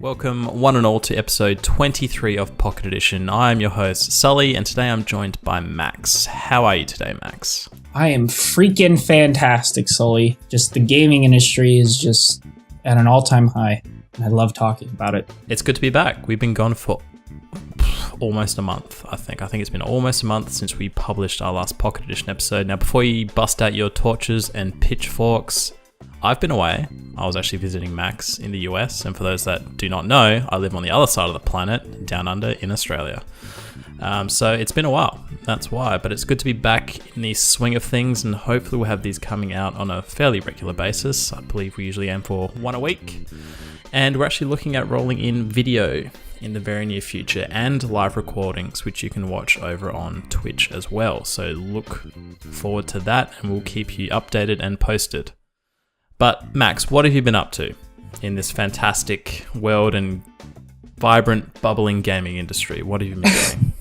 Welcome one and all to episode 23 of Pocket Edition. I am your host, Sully, and today I'm joined by Max. How are you today, Max? I am freaking fantastic, Sully. Just the gaming industry is just at an all-time high. And I love talking about it. It's good to be back. We've been gone for almost a month, I think. I think it's been almost a month since we published our last Pocket Edition episode. Now, before you bust out your torches and pitchforks, I've been away. I was actually visiting Max in the US, and for those that do not know, I live on the other side of the planet, down under in Australia. So it's been a while, that's why, but it's good to be back in the swing of things, and hopefully we'll have these coming out on a fairly regular basis. I believe we usually aim for one a week, and we're actually looking at rolling in video in the very near future and live recordings, which you can watch over on Twitch as well. So look forward to that, and we'll keep you updated and posted. But Max, what have you been up to in this fantastic world and vibrant, bubbling gaming industry? What have you been doing?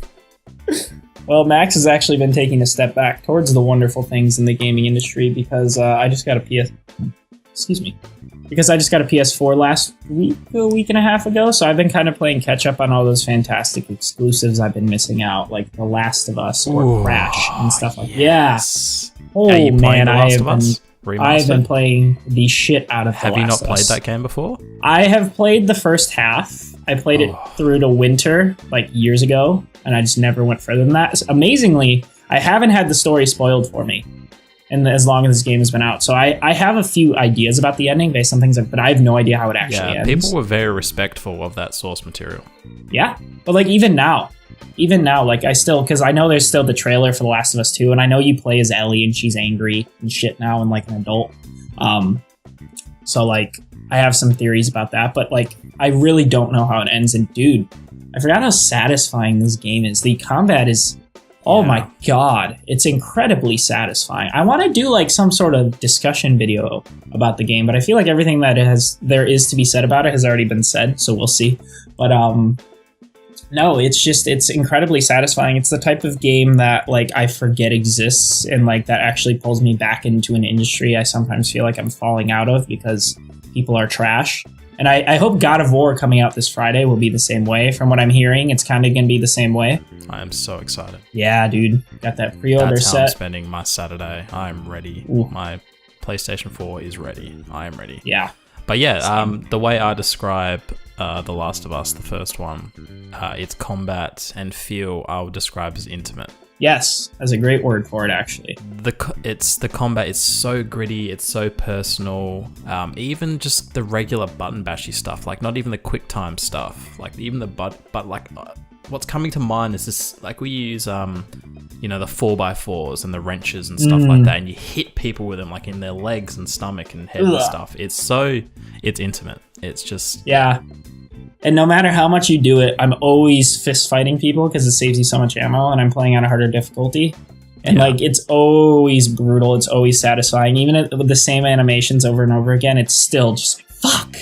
Well, Max has actually been taking a step back towards the wonderful things in the gaming industry because I just got a PS4 last week, a week and a half ago. So I've been kind of playing catch up on all those fantastic exclusives I've been missing out, like The Last of Us or Crash and stuff like that. Yes. Yeah. Oh man, I've been playing the shit out of The Last of Us. Have you not played that game before? I have played the first half. I played it through to winter, like years ago, and I just never went further than that. Amazingly, I haven't had the story spoiled for me, and as long as this game has been out. So I have a few ideas about the ending based on things, but I have no idea how it actually ends. People were very respectful of that source material. Yeah, but like even now, like because I know there's still the trailer for The Last of Us 2, and I know you play as Ellie and she's angry and shit now and like an adult. So like I have some theories about that, but like I really don't know how it ends. And dude, I forgot how satisfying this game is. The combat is, my god, it's incredibly satisfying. I want to do like some sort of discussion video about the game, but I feel like everything that there is to be said about it has already been said, so we'll see. But no, it's incredibly satisfying. It's the type of game that like I forget exists, and like that actually pulls me back into an industry I sometimes feel like I'm falling out of because people are trash. And I hope God of War coming out this Friday will be the same way. From what I'm hearing, it's kind of going to be the same way. I am so excited. Yeah, dude. Got that pre-order set. That's how I'm spending my Saturday. I'm ready. Ooh. My PlayStation 4 is ready. I am ready. Yeah. But yeah, the way I describe The Last of Us, the first one, its combat and feel I would describe as intimate. Yes, that's a great word for it, actually. The combat is so gritty, it's so personal. Even just the regular button bashy stuff, like not even the quick time stuff, like even the but like what's coming to mind is this, like we use the 4x4s and the wrenches and stuff like that, and you hit people with them like in their legs and stomach and head and stuff. It's intimate. It's just And no matter how much you do it, I'm always fist fighting people because it saves you so much ammo, and I'm playing on a harder difficulty. And like it's always brutal, it's always satisfying. Even with the same animations over and over again, it's still just like, fuck.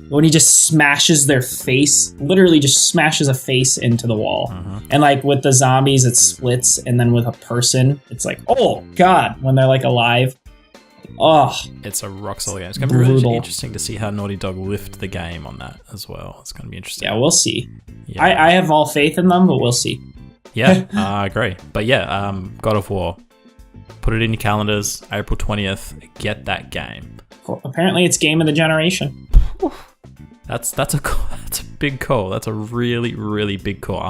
When he just smashes their face, literally just smashes a face into the wall. And like with the zombies, it splits, and then with a person, it's like, oh god, when they're like alive. Oh, it's a rock solid game. It's going to be really interesting to see how Naughty Dog lift the game on that as well. It's going to be interesting. Yeah, we'll see. Yeah. I have all faith in them, but we'll see. Yeah, I agree. But yeah, God of War. Put it in your calendars, April 20th. Get that game. Cool. Apparently, it's game of the generation. That's a big call. That's a really, really big call.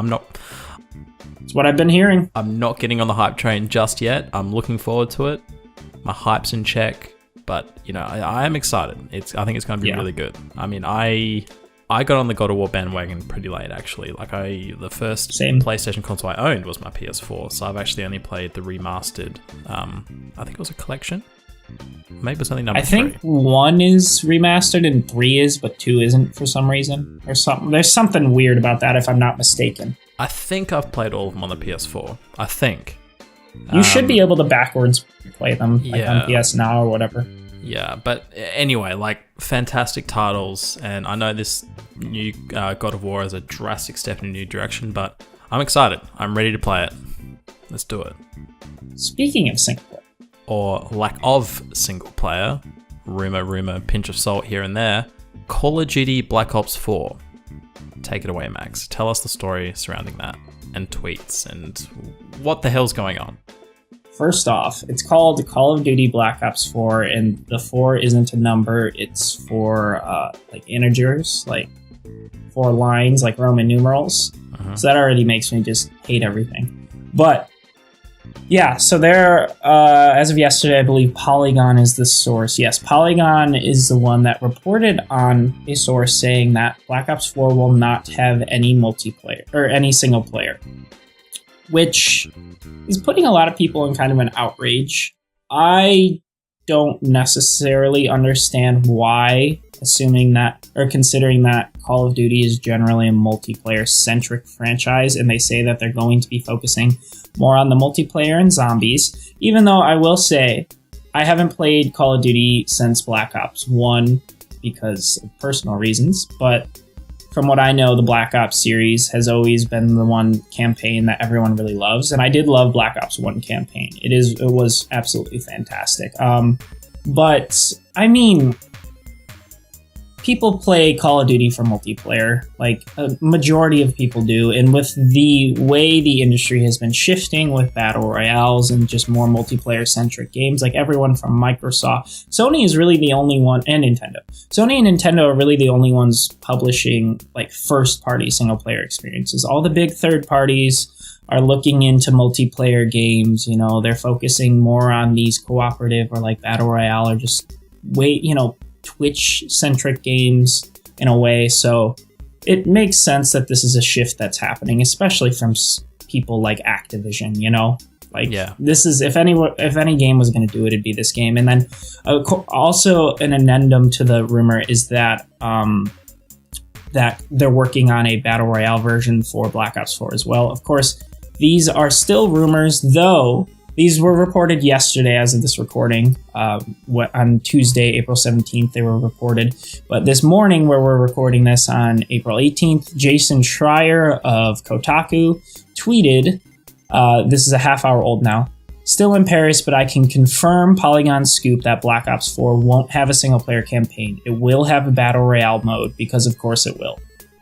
It's what I've been hearing. I'm not getting on the hype train just yet. I'm looking forward to it. My hype's in check, but I am excited. I think it's going to be really good. I mean, I got on the God of War bandwagon pretty late, actually. Like the first PlayStation console I owned was my PS4, so I've actually only played the remastered. I think it was a collection. Maybe it was only number 3. I think 1 is remastered and 3 is, but 2 isn't for some reason or something. There's something weird about that, if I'm not mistaken. I think I've played all of them on the PS4. I think. You should be able to backwards play them on PS Now or whatever. Yeah, but anyway, like fantastic titles, and I know this new God of War is a drastic step in a new direction, but I'm excited. I'm ready to play it. Let's do it. Speaking of single player. Or lack of single player, rumor, pinch of salt here and there, Call of Duty Black Ops 4. Take it away, Max. Tell us the story surrounding that, and tweets, and what the hell's going on. First off, it's called Call of Duty Black Ops 4, and the 4 isn't a number. It's for like integers, like 4 lines, like Roman numerals. So that already makes me just hate everything. But yeah, so there, as of yesterday, I believe Polygon is the source. Yes, Polygon is the one that reported on a source saying that Black Ops 4 will not have any multiplayer or any single player, which is putting a lot of people in kind of an outrage. I don't necessarily understand why, assuming that or considering that Call of Duty is generally a multiplayer-centric franchise, and they say that they're going to be focusing more on the multiplayer and zombies, even though I will say I haven't played Call of Duty since Black Ops 1 because of personal reasons, but from what I know, the Black Ops series has always been the one campaign that everyone really loves, and I did love Black Ops 1 campaign. It was absolutely fantastic. But I mean, people play Call of Duty for multiplayer, like a majority of people do, and with the way the industry has been shifting with battle royales and just more multiplayer-centric games, like everyone from Microsoft, Sony is really the only one, and Nintendo. Sony and Nintendo are really the only ones publishing like first-party single-player experiences. All the big third parties are looking into multiplayer games. You know, they're focusing more on these cooperative or like battle royale or just Twitch-centric games in a way, so it makes sense that this is a shift that's happening, especially from people like Activision, Like, yeah. This is, if any game was going to do it, it'd be this game. And then also an addendum to the rumor is that that they're working on a Battle Royale version for Black Ops 4 as well. Of course, these are still rumors, though. These were reported yesterday as of this recording. On Tuesday, April 17th, they were reported. But this morning, where we're recording this on April 18th, Jason Schreier of Kotaku tweeted, this is a half hour old now, "Still in Paris, but I can confirm Polygon's scoop that Black Ops 4 won't have a single-player campaign. It will have a Battle Royale mode, because of course it will."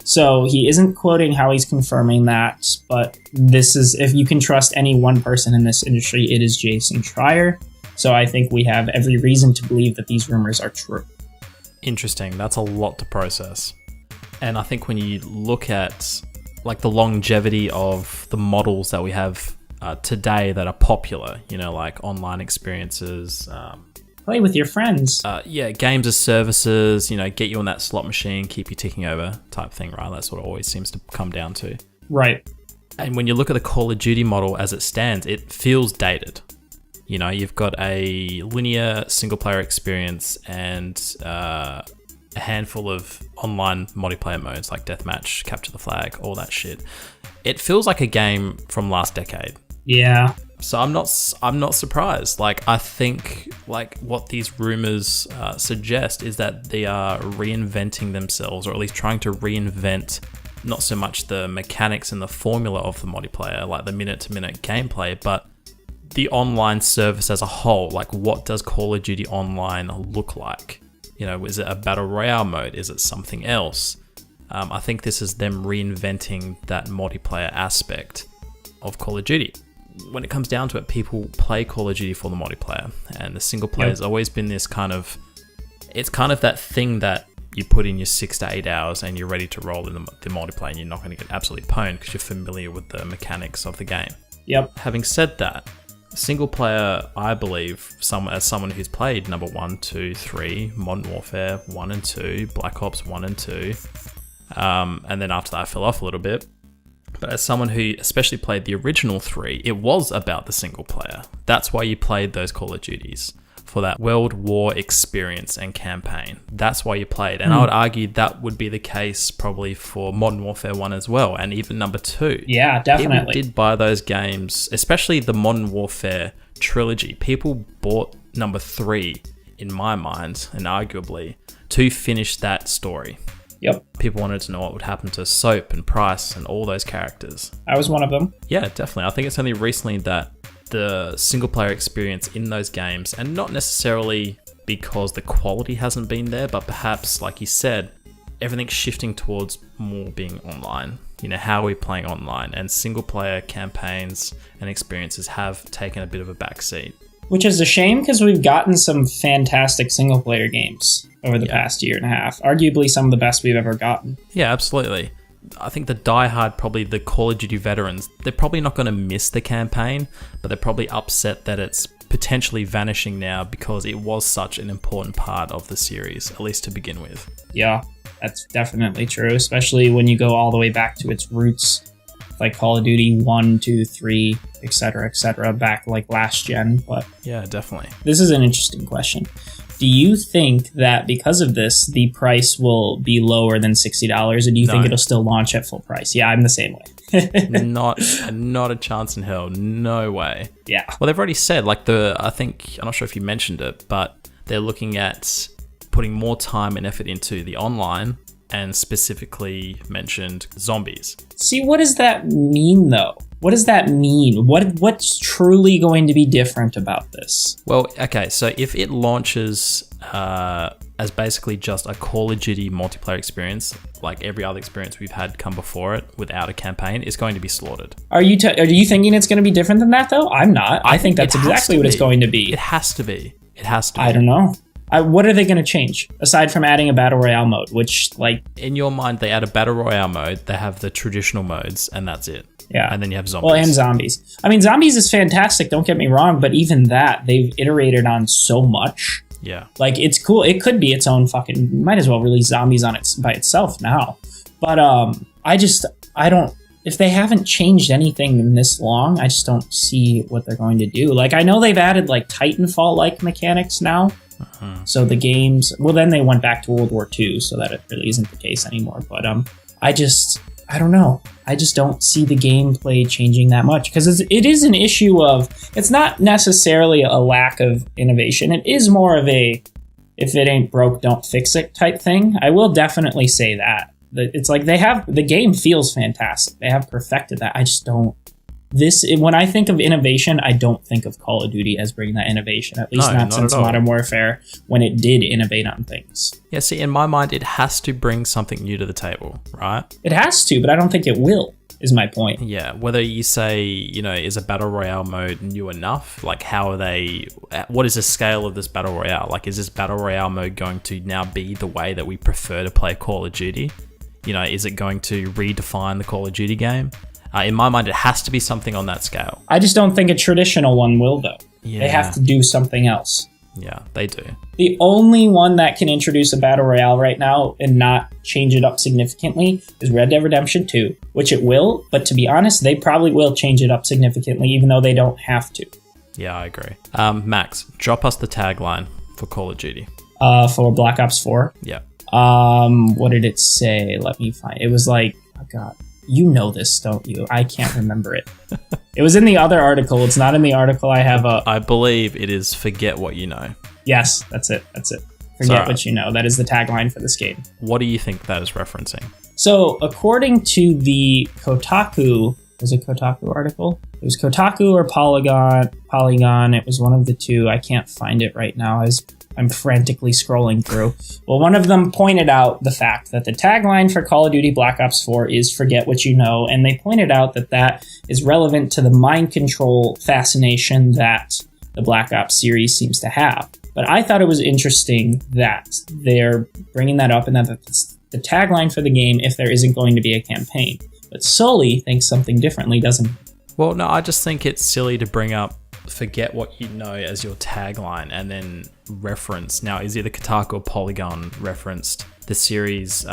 So he isn't quoting how he's confirming that, but this is, if you can trust any one person in this industry, it is Jason Schreier. So I think we have every reason to believe that these rumors are true. Interesting. That's a lot to process. And I think when you look at like the longevity of the models that we have today that are popular, like online experiences, play with your friends. Games as services, get you on that slot machine, keep you ticking over type thing, right? That's what it always seems to come down to. Right. And when you look at the Call of Duty model as it stands, it feels dated. You've got a linear single-player experience and a handful of online multiplayer modes like Deathmatch, Capture the Flag, all that shit. It feels like a game from last decade. Yeah. So I'm not surprised. Like, I think like what these rumors suggest is that they are reinventing themselves, or at least trying to reinvent not so much the mechanics and the formula of the multiplayer, like the minute-to-minute gameplay, but the online service as a whole. Like, what does Call of Duty Online look like? Is it a battle royale mode? Is it something else? I think this is them reinventing that multiplayer aspect of Call of Duty. When it comes down to it, people play Call of Duty for the multiplayer, and the single player has always been this it's kind of that thing that you put in your 6 to 8 hours and you're ready to roll in the multiplayer, and you're not going to get absolutely pwned because you're familiar with the mechanics of the game. Yep. Having said that, single player, I believe, as someone who's played number 1, 2, 3, Modern Warfare 1 and 2, Black Ops 1 and 2, and then after that I fell off a little bit. But as someone who especially played the original 3, it was about the single player. That's why you played those Call of Duties, for that World War experience and campaign. That's why you played. And I would argue that would be the case probably for Modern Warfare 1 as well, and even number 2. Yeah, definitely. People did buy those games, especially the Modern Warfare trilogy. People bought number 3, in my mind, and arguably, to finish that story. Yep. People wanted to know what would happen to Soap and Price and all those characters. I was one of them. Yeah, definitely. I think it's only recently that the single player experience in those games, and not necessarily because the quality hasn't been there, but perhaps, like you said, everything's shifting towards more being online. How are we playing online? And single player campaigns and experiences have taken a bit of a backseat. Which is a shame because we've gotten some fantastic single player games over the past year and a half. Arguably some of the best we've ever gotten. Yeah, absolutely. I think the diehard, probably the Call of Duty veterans, they're probably not going to miss the campaign, but they're probably upset that it's potentially vanishing now because it was such an important part of the series, at least to begin with. Yeah, that's definitely true, especially when you go all the way back to its roots, like Call of Duty 1, 2, 3, etc., back like last gen. But yeah, definitely. This is an interesting question. Do you think that because of this, the price will be lower than $60, or do you think it'll still launch at full price? Yeah, I'm the same way. Not a chance in hell. No way. Yeah. Well, they've already said, I'm not sure if you mentioned it, but they're looking at putting more time and effort into the online, and specifically mentioned zombies. See, what does that mean, though? What does that mean? What's truly going to be different about this? Well, okay, so if it launches as basically just a Call of Duty multiplayer experience, like every other experience we've had come before it, without a campaign, it's going to be slaughtered. Are you thinking it's going to be different than that, though? I'm not. I think that's exactly what it's going to be. It has to be. I don't know. What are they going to change aside from adding a battle royale mode? Which, in your mind, they add a battle royale mode. They have the traditional modes, and that's it. Yeah. And then you have zombies. Well, and zombies. I mean, zombies is fantastic. Don't get me wrong, but even that they've iterated on so much. Yeah. It's cool. It could be its own fucking. Might as well release zombies on it by itself now. But I don't. If they haven't changed anything in this long, I just don't see what they're going to do. I know they've added Titanfall-like mechanics now. Uh-huh. So the games, then they went back to World War II, so that it really isn't the case anymore. But I don't know. I just don't see the gameplay changing that much because it is an issue of, it's not necessarily a lack of innovation. It is more of a, if it ain't broke, don't fix it type thing. I will definitely say that. It's the game feels fantastic. They have perfected that. I just don't. When I think of innovation, I don't think of Call of Duty as bringing that innovation, at least not since Modern Warfare, when it did innovate on things. Yeah, see, in my mind, it has to bring something new to the table, right? It has to, but I don't think it will, is my point. Yeah, whether you say, is a Battle Royale mode new enough? What is the scale of this Battle Royale? Is this Battle Royale mode going to now be the way that we prefer to play Call of Duty? Is it going to redefine the Call of Duty game? In my mind, it has to be something on that scale. I just don't think a traditional one will, though. Yeah. They have to do something else. Yeah, they do. The only one that can introduce a Battle Royale right now and not change it up significantly is Red Dead Redemption 2, which it will, but to be honest, they probably will change it up significantly, even though they don't have to. Yeah, I agree. Max, drop us the tagline for Call of Duty. For Black Ops 4? Yeah. What did it say? Let me find. It was oh God. You know this, don't you? I can't remember it. It was in the other article. It's not in the article I have up. I believe it is Forget What You Know. Yes, that's it. Forget What You Know. That is the tagline for this game. What do you think that is referencing? So, according to the Kotaku... Was it Kotaku article? It was Kotaku or Polygon. It was one of the two. I can't find it right now. I'm frantically scrolling through. Well, one of them pointed out the fact that the tagline for Call of Duty Black Ops 4 is Forget What You Know, and they pointed out that is relevant to the mind control fascination that the Black Ops series seems to have. But I thought it was interesting that they're bringing that up and that it's the tagline for the game if there isn't going to be a campaign. But Sully thinks something differently, doesn't he? Well, no, I just think it's silly to bring up Forget What You Know as your tagline and then reference. Now, is either Kotaku or Polygon referenced the series'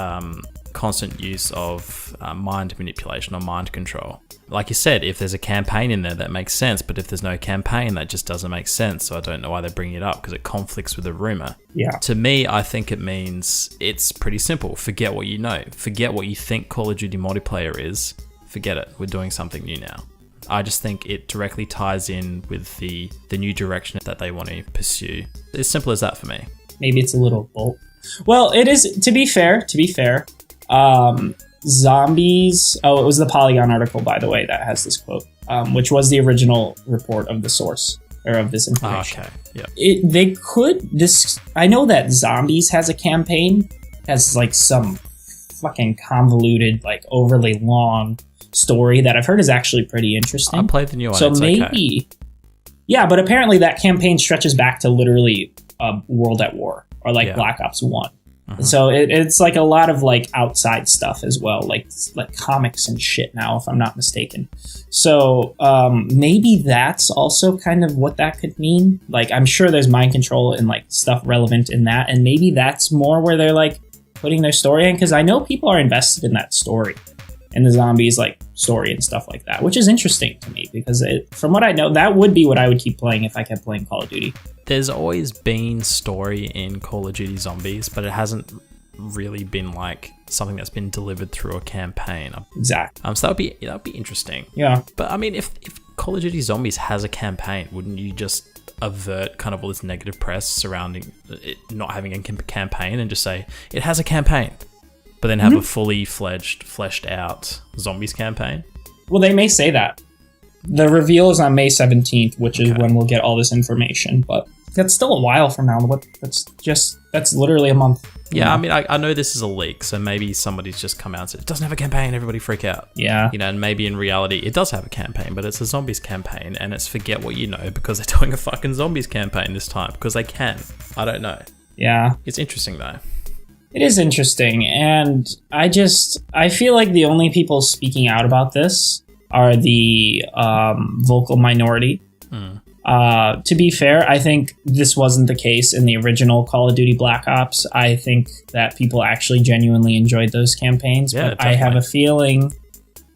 constant use of mind manipulation or mind control? Like you said, if there's a campaign in there, that makes sense. But if there's no campaign, that just doesn't make sense. So I don't know why they're bringing it up because it conflicts with the rumor. Yeah. To me, I think it means it's pretty simple. Forget what you know. Forget what you think Call of Duty multiplayer is. Forget it. We're doing something new now. I just think it directly ties in with the new direction that they want to pursue. It's as simple as that for me. Maybe it's a little bold. Well, it is, to be fair, zombies... Oh, it was the Polygon article, by the way, that has this quote, which was the original report of the source, or of this information. Okay, yeah. I know that Zombies has a campaign, has some fucking convoluted, like overly long story that I've heard is actually pretty interesting. I played the new one. So it's maybe, okay. Yeah, but apparently that campaign stretches back to literally World at War or like Black Ops 1. Mm-hmm. So it's like a lot of like outside stuff as well, like comics and shit now, if I'm not mistaken. So maybe that's also kind of what that could mean. Like, I'm sure there's mind control and like stuff relevant in that, and maybe that's more where they're like putting their story in, because I know people are invested in that story, in the zombies like story and stuff like that, which is interesting to me because from what I know, that would be what I would keep playing if I kept playing Call of Duty. There's always been story in Call of Duty Zombies, but it hasn't really been like something that's been delivered through a campaign. Exactly. So that would be interesting. Yeah. But I mean, if Call of Duty Zombies has a campaign, wouldn't you just avert kind of all this negative press surrounding it not having a campaign and just say it has a campaign, but then have a fully fleshed out Zombies campaign? Well, they may say that. The reveal is on May 17th, which is when we'll get all this information, but that's still a while from now. That's literally a month. Yeah, I mean, I know this is a leak, so maybe somebody's just come out and said, it doesn't have a campaign, everybody freak out. Yeah. And maybe in reality, it does have a campaign, but it's a Zombies campaign, and it's forget what you know, because they're doing a fucking Zombies campaign this time, because they can. I don't know. Yeah. It's interesting, though. It is interesting, and I feel like the only people speaking out about this are the vocal minority. To be fair, I think this wasn't the case in the original Call of Duty Black Ops. I think that people actually genuinely enjoyed those campaigns, but definitely. I have a feeling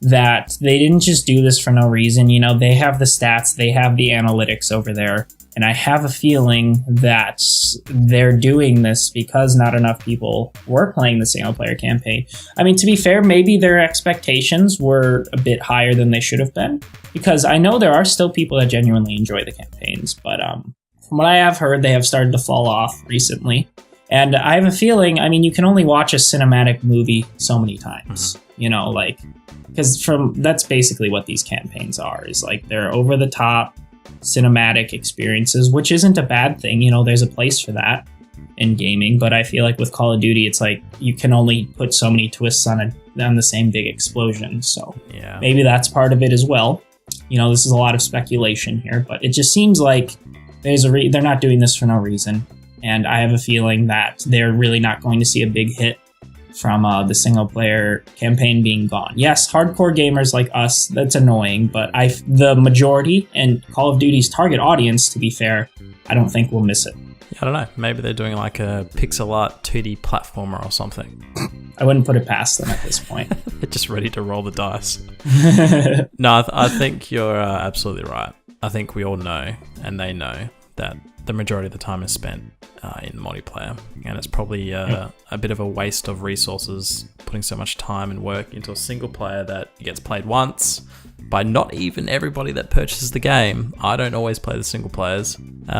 that they didn't just do this for no reason. They have the stats, they have the analytics over there, and I have a feeling that they're doing this because not enough people were playing the single-player campaign. I mean, to be fair, maybe their expectations were a bit higher than they should have been, because I know there are still people that genuinely enjoy the campaigns, but from what I have heard, they have started to fall off recently. And I have a feeling, I mean, you can only watch a cinematic movie so many times, because that's basically what these campaigns are, is like they're over-the-top cinematic experiences, which isn't a bad thing. There's a place for that in gaming, but I feel like with Call of Duty, it's like you can only put so many twists on the same big explosion. So maybe that's part of it as well. This is a lot of speculation here, but it just seems like they're not doing this for no reason. And I have a feeling that they're really not going to see a big hit from the single-player campaign being gone. Yes, hardcore gamers like us, that's annoying, but the majority and Call of Duty's target audience, to be fair, I don't think will miss it. Yeah, I don't know. Maybe they're doing like a pixel art 2D platformer or something. I wouldn't put it past them at this point. They're just ready to roll the dice. No, I think you're absolutely right. I think we all know, and they know, that the majority of the time is spent in multiplayer, and it's probably a bit of a waste of resources putting so much time and work into a single player that gets played once by not even everybody that purchases the game. I don't always play the single players. It's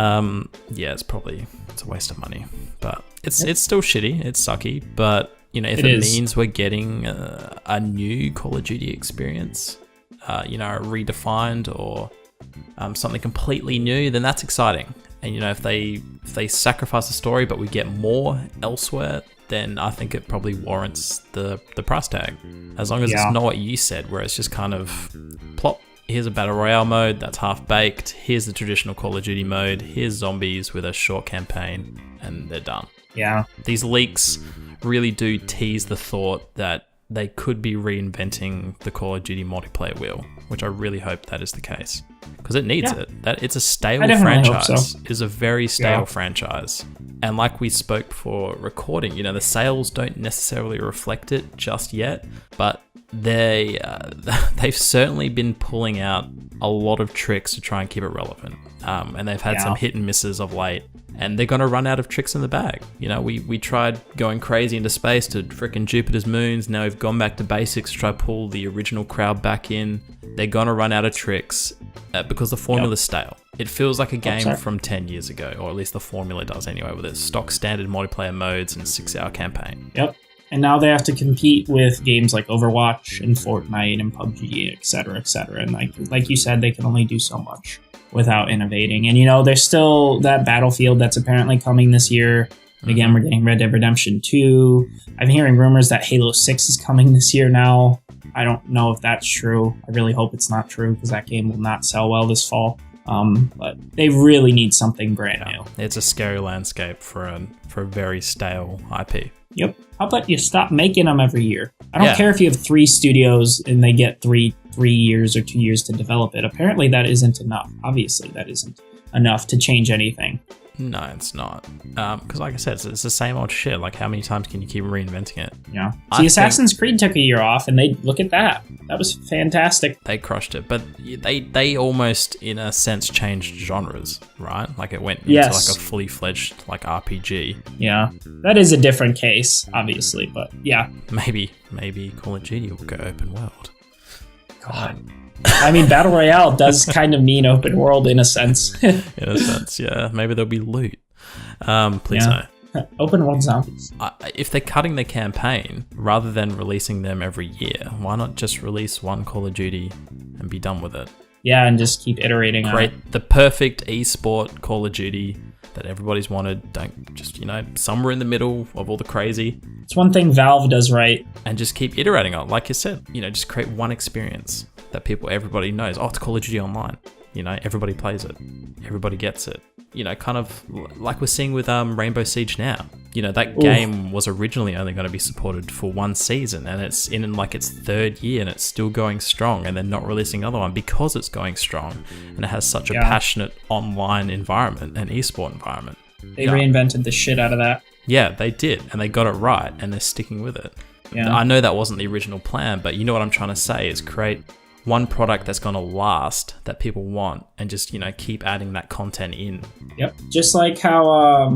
a waste of money, but it's still shitty. It's sucky, but if it means we're getting a new Call of Duty experience, redefined or something completely new, then that's exciting. And if they sacrifice the story but we get more elsewhere, then I think it probably warrants the price tag. As long as it's not what you said, where it's just kind of plop, here's a battle royale mode that's half baked, here's the traditional Call of Duty mode, here's zombies with a short campaign, and they're done. Yeah. These leaks really do tease the thought that they could be reinventing the Call of Duty multiplayer wheel, which I really hope that is the case, because it needs it. That it's a stale franchise. Hope so. It is a very stale franchise, and like we spoke before recording, the sales don't necessarily reflect it just yet, but they've certainly been pulling out a lot of tricks to try and keep it relevant, and they've had some hit and misses of late. And they're going to run out of tricks in the bag. We tried going crazy into space to frickin' Jupiter's moons. Now we've gone back to basics to try to pull the original crowd back in. They're going to run out of tricks because the formula's stale. It feels like a game from 10 years ago, or at least the formula does anyway, with its stock standard multiplayer modes and a 6-hour campaign. Yep. And now they have to compete with games like Overwatch and Fortnite and PUBG, etc., etc. And like you said, they can only do so much without innovating. And there's still that Battlefield that's apparently coming this year. And again, we're getting Red Dead Redemption 2. I'm hearing rumors that Halo 6 is coming this year now. I don't know if that's true. I really hope it's not true because that game will not sell well this fall. But they really need something brand new. It's a scary landscape for a very stale IP. Yep. How about you stop making them every year? I don't care if you have 3 studios and they get 3 years or 2 years to develop it. Apparently that isn't enough. Obviously that isn't enough to change anything. No, it's not. Because like I said, it's the same old shit. Like, how many times can you keep reinventing it? Yeah. See, Assassin's Creed took a year off, and they look at that. That was fantastic. They crushed it, but they almost, in a sense, changed genres, right? Like, it went into like a fully fledged like RPG. Yeah, that is a different case, obviously, but yeah. Maybe Call of Duty will go open world. God. I mean, Battle Royale does kind of mean open world in a sense. In a sense, yeah. Maybe there'll be loot. Please no. Open world zombies. If they're cutting the campaign, rather than releasing them every year, why not just release one Call of Duty and be done with it? Yeah, and just keep iterating on it. Create the perfect esport Call of Duty that everybody's wanted. Don't just, somewhere in the middle of all the crazy. It's one thing Valve does right. And just keep iterating on it. Like you said, just create one experience that everybody knows. Oh, it's Call of Duty Online. Everybody plays it. Everybody gets it. Kind of like we're seeing with Rainbow Siege now. That game was originally only going to be supported for 1 season, and it's in like its 3rd year, and it's still going strong, and they're not releasing another one because it's going strong, and it has such a passionate online environment and esport environment. They reinvented the shit out of that. Yeah, they did, and they got it right, and they're sticking with it. Yeah. I know that wasn't the original plan, but you know what I'm trying to say is create one product that's going to last, that people want, and just, keep adding that content in. Yep. Just like how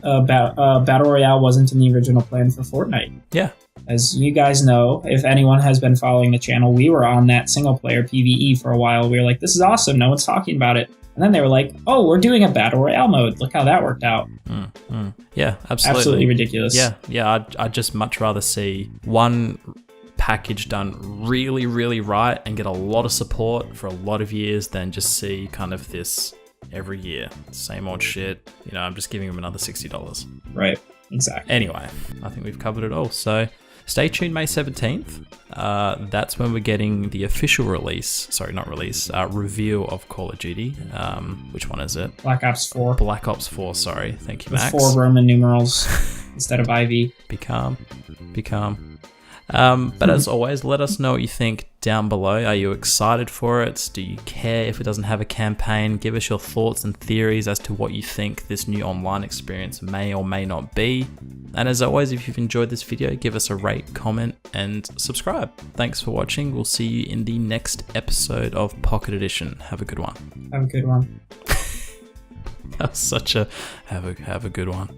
Battle Royale wasn't in the original plan for Fortnite. Yeah. As you guys know, if anyone has been following the channel, we were on that single player PvE for a while. We were like, this is awesome. No one's talking about it. And then they were like, oh, we're doing a Battle Royale mode. Look how that worked out. Yeah, absolutely. Absolutely ridiculous. Yeah. I'd just much rather see one package done really, really right and get a lot of support for a lot of years than just see kind of this every year. Same old shit. I'm just giving them another $60. Right. Exactly. Anyway, I think we've covered it all. So stay tuned May 17th. That's when we're getting the official reveal of Call of Duty. Which one is it? Black Ops 4. Black Ops 4, sorry. Thank you, Max. 4 Roman numerals instead of IV. Be calm. But as always, let us know what you think down below. Are you excited for it? Do you care if it doesn't have a campaign? Give us your thoughts and theories as to what you think this new online experience may or may not be. And as always, if you've enjoyed this video, give us a rate, comment, and subscribe. Thanks for watching. We'll see you in the next episode of Pocket Edition. Have a good one. Have a good one. That was such a have a good one.